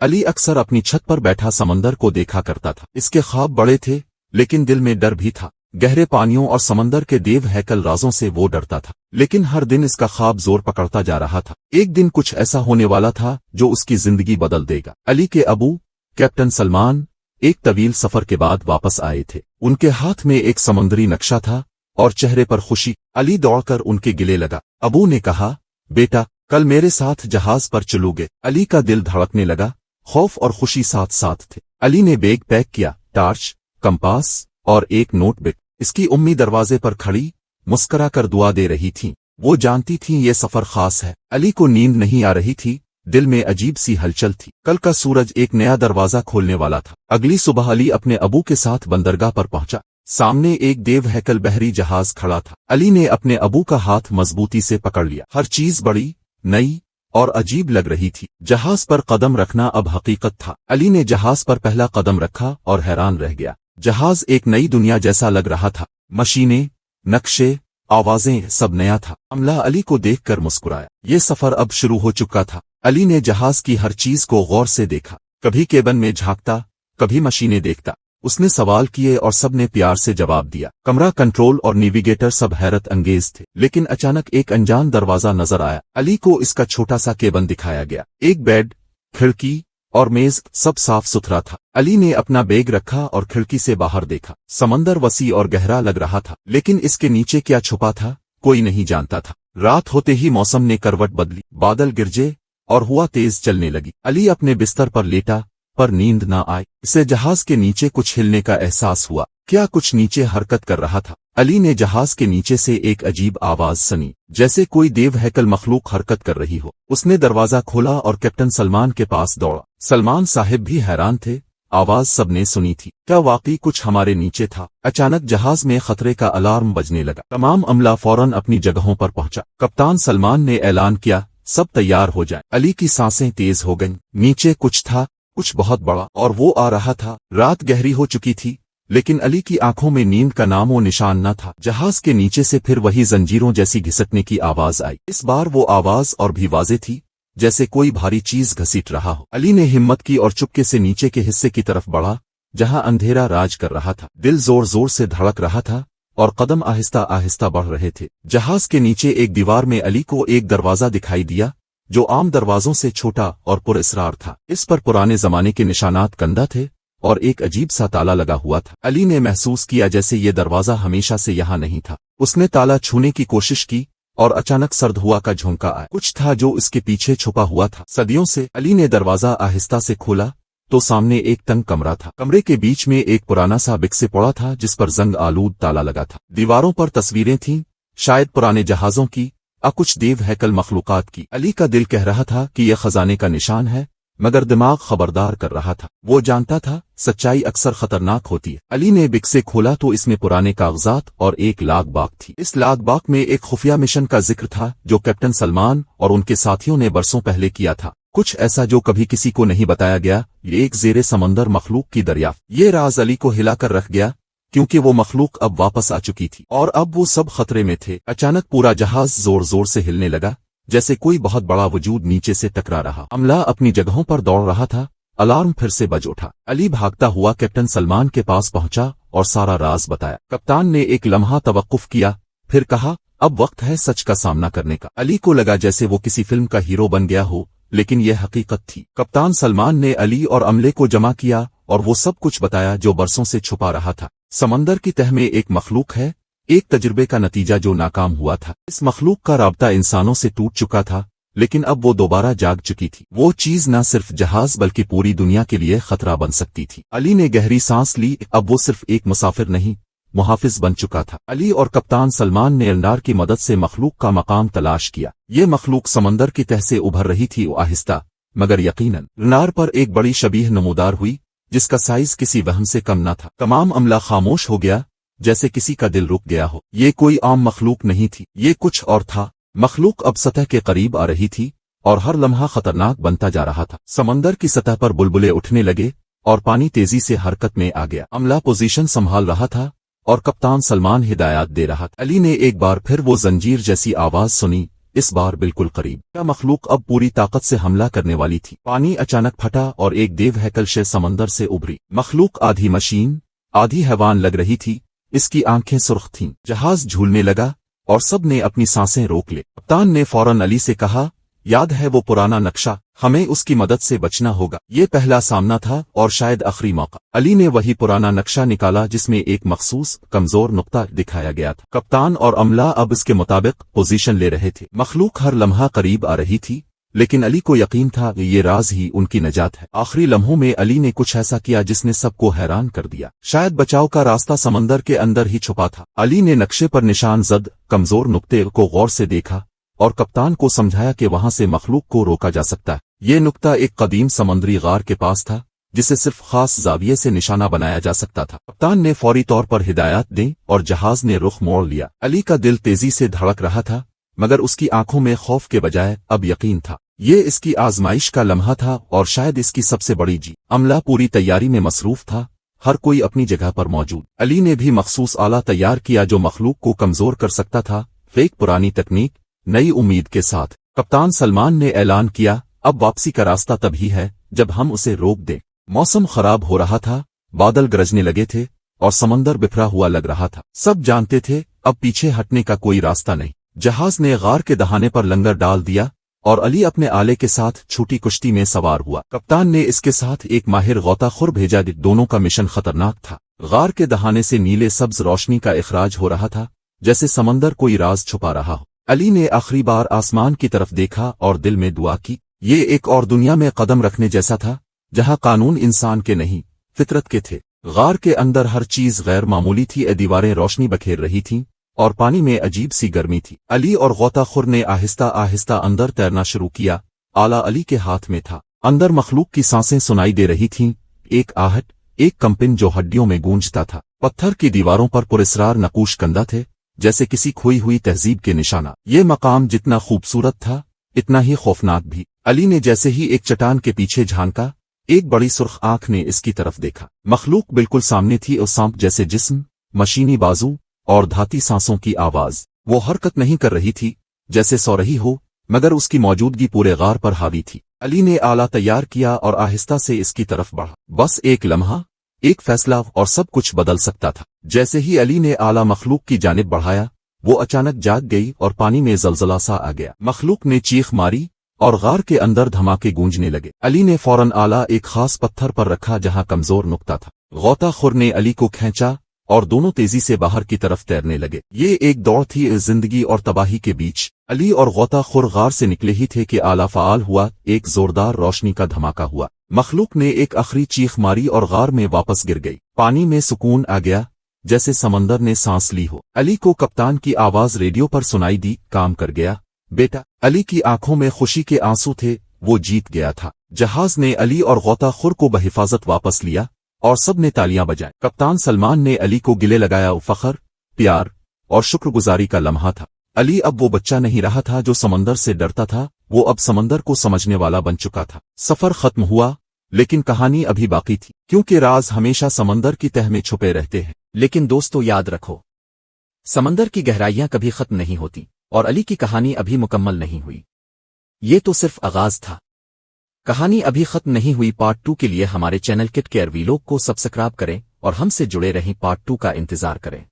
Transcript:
अली अक्सर अपनी छत पर बैठा समंदर को देखा करता था। इसके ख्वाब बड़े थे, लेकिन दिल में डर भी था। गहरे पानियों और समंदर के देव हैकल राजों से वो डरता था, लेकिन हर दिन इसका ख्वाब जोर पकड़ता जा रहा था। एक दिन कुछ ऐसा होने वाला था जो उसकी जिंदगी बदल देगा। अली के अबू कैप्टन सलमान एक तवील सफर के बाद वापस आए थे। उनके हाथ में एक समुद्री नक्शा था और चेहरे पर खुशी। अली दौड़कर उनके गिले लगा। अबू ने कहा, बेटा, कल मेरे साथ जहाज पर चलोगे? अली का दिल धड़कने लगा। खौफ और खुशी साथ साथ थे। अली ने बैग पैक किया, टार्च, कंपास और एक नोटबुक। इसकी उम्मी दरवाजे पर खड़ी मुस्करा कर दुआ दे रही थीं। वो जानती थीं ये सफर खास है। अली को नींद नहीं आ रही थी, दिल में अजीब सी हलचल थी। कल का सूरज एक नया दरवाजा खोलने वाला था। अगली सुबह अली अपने अबू के साथ बंदरगाह पर पहुंचा। सामने एक देव हैकल बहरी जहाज खड़ा था। अली ने अपने अबू का हाथ मजबूती से पकड़ लिया। हर चीज बड़ी, नई और अजीब लग रही थी। जहाज पर कदम रखना अब हकीकत था। अली ने जहाज पर पहला कदम रखा और हैरान रह गया। जहाज एक नई दुनिया जैसा लग रहा था। मशीनें, नक्शे, आवाजें, सब नया था। अमला अली को देखकर मुस्कुराया। ये सफर अब शुरू हो चुका था। अली ने जहाज की हर चीज को गौर से देखा। कभी केबिन में झांकता, कभी मशीनें देखता। उसने सवाल किए और सबने प्यार से जवाब दिया। कमरा, कंट्रोल और नेविगेटर सब हैरत अंगेज थे। लेकिन अचानक एक अनजान दरवाजा नजर आया। अली को इसका छोटा सा केबिन दिखाया गया। एक बेड, खिड़की और मेज, सब साफ सुथरा था। अली ने अपना बैग रखा और खिड़की से बाहर देखा। समंदर वसी और गहरा लग रहा था, लेकिन इसके नीचे क्या छुपा था कोई नहीं जानता था। रात होते ही मौसम ने करवट बदली। बादल गिरजे और हवा तेज चलने लगी। अली अपने बिस्तर पर लेटा, पर नींद ना आई। इसे जहाज के नीचे कुछ हिलने का एहसास हुआ। क्या कुछ नीचे हरकत कर रहा था? अली ने जहाज के नीचे से एक अजीब आवाज सुनी, जैसे कोई देव हैकल मखलूक हरकत कर रही हो। उसने दरवाजा खोला और कैप्टन सलमान के पास दौड़ा। सलमान साहिब भी हैरान थे। आवाज सबने सुनी थी। क्या वाकई कुछ हमारे नीचे था? अचानक जहाज में खतरे का अलार्म बजने लगा। तमाम अमला फौरन अपनी जगहों पर पहुंचा। कप्तान सलमान ने ऐलान किया, सब तैयार हो जाए। अली की सांसें तेज हो गईं। नीचे कुछ था, कुछ बहुत बड़ा, और वो आ रहा था। रात गहरी हो चुकी थी, लेकिन अली की आंखों में नींद का नामो निशान न था। जहाज के नीचे से फिर वही जंजीरों जैसी घिसटने की आवाज आई। इस बार वो आवाज और भी वाज़ेह थी, जैसे कोई भारी चीज घसीट रहा हो। अली ने हिम्मत की और चुपके से नीचे के हिस्से की तरफ बढ़ा, जहां अंधेरा राज कर रहा था। दिल जोर जोर से धड़क रहा था और कदम आहिस्ता आहिस्ता बढ़ रहे थे। जहाज के नीचे एक दीवार में अली को एक दरवाजा दिखाई दिया, जो आम दरवाजों से छोटा और पुरअसरार था। इस पर पुराने जमाने के निशानात कंधा थे और एक अजीब सा ताला लगा हुआ था। अली ने महसूस किया जैसे ये दरवाजा हमेशा से यहाँ नहीं था। उसने ताला छूने की कोशिश की और अचानक सर्द हुआ का झोंका आया। कुछ था जो इसके पीछे छुपा हुआ था सदियों से। अली ने दरवाजा आहिस्ता से खोला तो सामने एक तंग कमरा था। कमरे के बीच में एक पुराना सा बिक्से पड़ा था, जिस पर जंग आलूद ताला लगा था। दीवारों पर तस्वीरें थीं, शायद पुराने जहाजों की, कुछ देव हैकल मखलूकात की। अली का दिल कह रहा था कि यह खजाने का निशान है, मगर दिमाग खबरदार कर रहा था। वो जानता था सच्चाई अक्सर खतरनाक होती है। अली ने बिक्से खोला तो इसमें पुराने कागजात और एक लाग बाग थी। इस लाग बाग में एक खुफिया मिशन का जिक्र था जो कैप्टन सलमान और उनके साथियों ने बरसों पहले किया था। कुछ ऐसा जो कभी किसी को नहीं बताया गया। ये एक जेरे समंदर मखलूक की दरियाफ्त। ये राज अली को हिलाकर रख गया, क्योंकि वो मखलूक अब वापस आ चुकी थी और अब वो सब खतरे में थे। अचानक पूरा जहाज जोर जोर से हिलने लगा, जैसे कोई बहुत बड़ा वजूद नीचे से टकरा रहा। अमला अपनी जगहों पर दौड़ रहा था। अलार्म फिर से बज उठा। अली भागता हुआ कैप्टन सलमान के पास पहुंचा और सारा राज बताया। कप्तान ने एक लम्हा तवक्कुफ किया, फिर कहा, अब वक्त है सच का सामना करने का। अली को लगा जैसे वो किसी फिल्म का हीरो बन गया हो, लेकिन यह हकीकत थी। कप्तान सलमान ने अली और अमले को जमा किया और वो सब कुछ बताया जो बरसों से छुपा रहा था। समंदर की तह में एक मखलूक है, एक तजुर्बे का नतीजा जो नाकाम हुआ था। इस मखलूक का राब्ता इंसानों से टूट चुका था, लेकिन अब वो दोबारा जाग चुकी थी। वो चीज न सिर्फ जहाज बल्कि पूरी दुनिया के लिए खतरा बन सकती थी। अली ने गहरी सांस ली। अब वो सिर्फ एक मुसाफिर नहीं, मुहाफिज बन चुका था। अली और कप्तान सलमान ने एल्डार की मदद से मखलूक का मकाम तलाश किया। ये मखलूक समंदर की तह से उभर रही थी, आहिस्ता मगर यकीनन। एल्डार पर एक बड़ी शबीह नमूदार हुई, जिसका साइज किसी वहम से कम न था। तमाम अमला खामोश हो गया, जैसे किसी का दिल रुक गया हो। ये कोई आम मखलूक नहीं थी, ये कुछ और था। मखलूक अब सतह के करीब आ रही थी और हर लम्हा खतरनाक बनता जा रहा था। समंदर की सतह पर बुलबुले उठने लगे और पानी तेजी से हरकत में आ गया। अमला पोजीशन संभाल रहा था और कप्तान सलमान हिदायत दे रहा था। अली ने एक बार फिर वो जंजीर जैसी आवाज सुनी, इस बार बिल्कुल करीब। क्या मखलूक अब पूरी ताकत से हमला करने वाली थी। पानी अचानक फटा और एक देव हैकल से समंदर से उभरी। मखलूक आधी मशीन आधी हैवान लग रही थी। इसकी आंखें सुर्ख थीं। जहाज झूलने लगा और सब ने अपनी सांसें रोक ले। कप्तान ने फौरन अली से कहा, याद है वो पुराना नक्शा, हमें उसकी मदद से बचना होगा। ये पहला सामना था और शायद आखिरी मौका। अली ने वही पुराना नक्शा निकाला जिसमें एक मखसूस कमजोर नुक्ता दिखाया गया था। कप्तान और अमला अब इसके मुताबिक पोजीशन ले रहे थे। मखलूक हर लम्हा करीब आ रही थी, लेकिन अली को यकीन था कि ये राज ही उनकी नजात है। आखिरी लम्हों में अली ने कुछ ऐसा किया जिसने सबको हैरान कर दिया। शायद बचाव का रास्ता समंदर के अंदर ही छुपा था। अली ने नक्शे पर निशान जद कमजोर नुक्ते को गौर से देखा और कप्तान को समझाया कि वहां से मखलूक को रोका जा सकता है। ये नुक्ता एक कदीम समुद्री गार के पास था जिसे सिर्फ खास जाविये से निशाना बनाया जा सकता था। कप्तान ने फौरी तौर पर हिदायत दी और जहाज ने रुख मोड़ लिया। अली का दिल तेजी से धड़क रहा था, मगर उसकी आंखों में खौफ के बजाय अब यकीन था। ये इसकी आजमाइश का लम्हा था और शायद इसकी सबसे बड़ी जीत। अमला पूरी तैयारी में मसरूफ था, हर कोई अपनी जगह पर मौजूद। अली ने भी मखसूस आला तैयार किया जो मखलूक को कमजोर कर सकता था। फेक पुरानी तकनीक नई उम्मीद के साथ कप्तान सलमान ने ऐलान किया, अब वापसी का रास्ता तभी है जब हम उसे रोक दें। मौसम खराब हो रहा था, बादल गरजने लगे थे और समंदर बिखरा हुआ लग रहा था। सब जानते थे अब पीछे हटने का कोई रास्ता नहीं। जहाज ने गार के दहाने पर लंगर डाल दिया और अली अपने आले के साथ छोटी कुश्ती में सवार हुआ। कप्तान ने इसके साथ एक माहिर गौताखोर भेजा। दोनों का मिशन खतरनाक था। गार के दहाने से नीले सब्ज रोशनी का इखराज हो रहा था, जैसे समंदर कोई राज छुपा रहा हो। अली ने आखिरी बार आसमान की तरफ देखा और दिल में दुआ की। ये एक और दुनिया में कदम रखने जैसा था, जहां कानून इंसान के नहीं फितरत के थे। गार के अंदर हर चीज गैर मामूली थी। दीवारें रोशनी बखेर रही थीं और पानी में अजीब सी गर्मी थी। अली और गौताखोर ने आहिस्ता आहिस्ता अंदर तैरना शुरू किया। आला अली के हाथ में था। अंदर मखलूक की सांसें सुनाई दे रही थीं, एक आहट, एक कंपन जो हड्डियों में गूंजता था। पत्थर की दीवारों पर पुरस्रार नकूश कंदा थे, जैसे किसी खोई हुई तहजीब के निशाना। ये मकाम जितना खूबसूरत था, इतना ही खौफनाक भी। अली ने जैसे ही एक चट्टान के पीछे झांका, एक बड़ी सुर्ख आंख ने इसकी तरफ देखा। मखलूक बिल्कुल सामने थी और सांप जैसे जिस्म, मशीनी बाजू और धाती सांसों की आवाज। वो हरकत नहीं कर रही थी जैसे सो रही हो, मगर उसकी मौजूदगी पूरे गार पर हावी थी। अली ने आला तैयार किया और आहिस्ता से इसकी तरफ बढ़ा। बस एक लम्हा, एक फैसला और सब कुछ बदल सकता था। जैसे ही अली ने आला मखलूक की जानिब बढ़ाया, वो अचानक जाग गई और पानी में जलजला सा आ गया। मखलूक ने चीख मारी और गार के अंदर धमाके गूंजने लगे। अली ने फौरन आला एक खास पत्थर पर रखा जहां कमजोर नुक्ता था। गौताखोर ने अली को खींचा और दोनों तेजी से बाहर की तरफ तैरने लगे। ये एक दौड़ थी जिंदगी और तबाही के बीच। अली और गौताखोर गार से निकले ही थे कि आला फाल हुआ। एक जोरदार रोशनी का धमाका हुआ। मखलूक ने एक आखिरी चीख मारी और गार में वापस गिर गई। पानी में सुकून आ गया, जैसे समंदर ने सांस ली हो। अली को कप्तान की आवाज रेडियो पर सुनाई दी, काम कर गया बेटा। अली की आंखों में खुशी के आंसू थे, वो जीत गया था। जहाज ने अली और गौताखोर को बहिफाजत वापस लिया और सब ने तालियां बजाई। कप्तान सलमान ने अली को गिले लगाया। फख्र, प्यार और शुक्रगुजारी का लम्हा था। अली अब वो बच्चा नहीं रहा था जो समंदर से डरता था, वो अब समंदर को समझने वाला बन चुका था। सफर खत्म हुआ, लेकिन कहानी अभी बाकी थी, क्योंकि राज हमेशा समंदर की तह में छुपे रहते हैं। लेकिन दोस्तों याद रखो, समंदर की गहराइयां कभी खत्म नहीं होती और अली की कहानी अभी मुकम्मल नहीं हुई। ये तो सिर्फ आगाज था। कहानी अभी खत्म नहीं हुई। पार्ट 2 के लिए हमारे चैनल किट केयर वीलॉग को सब्सक्राइब करें और हमसे जुड़े रहें। पार्ट 2 का इंतजार करें।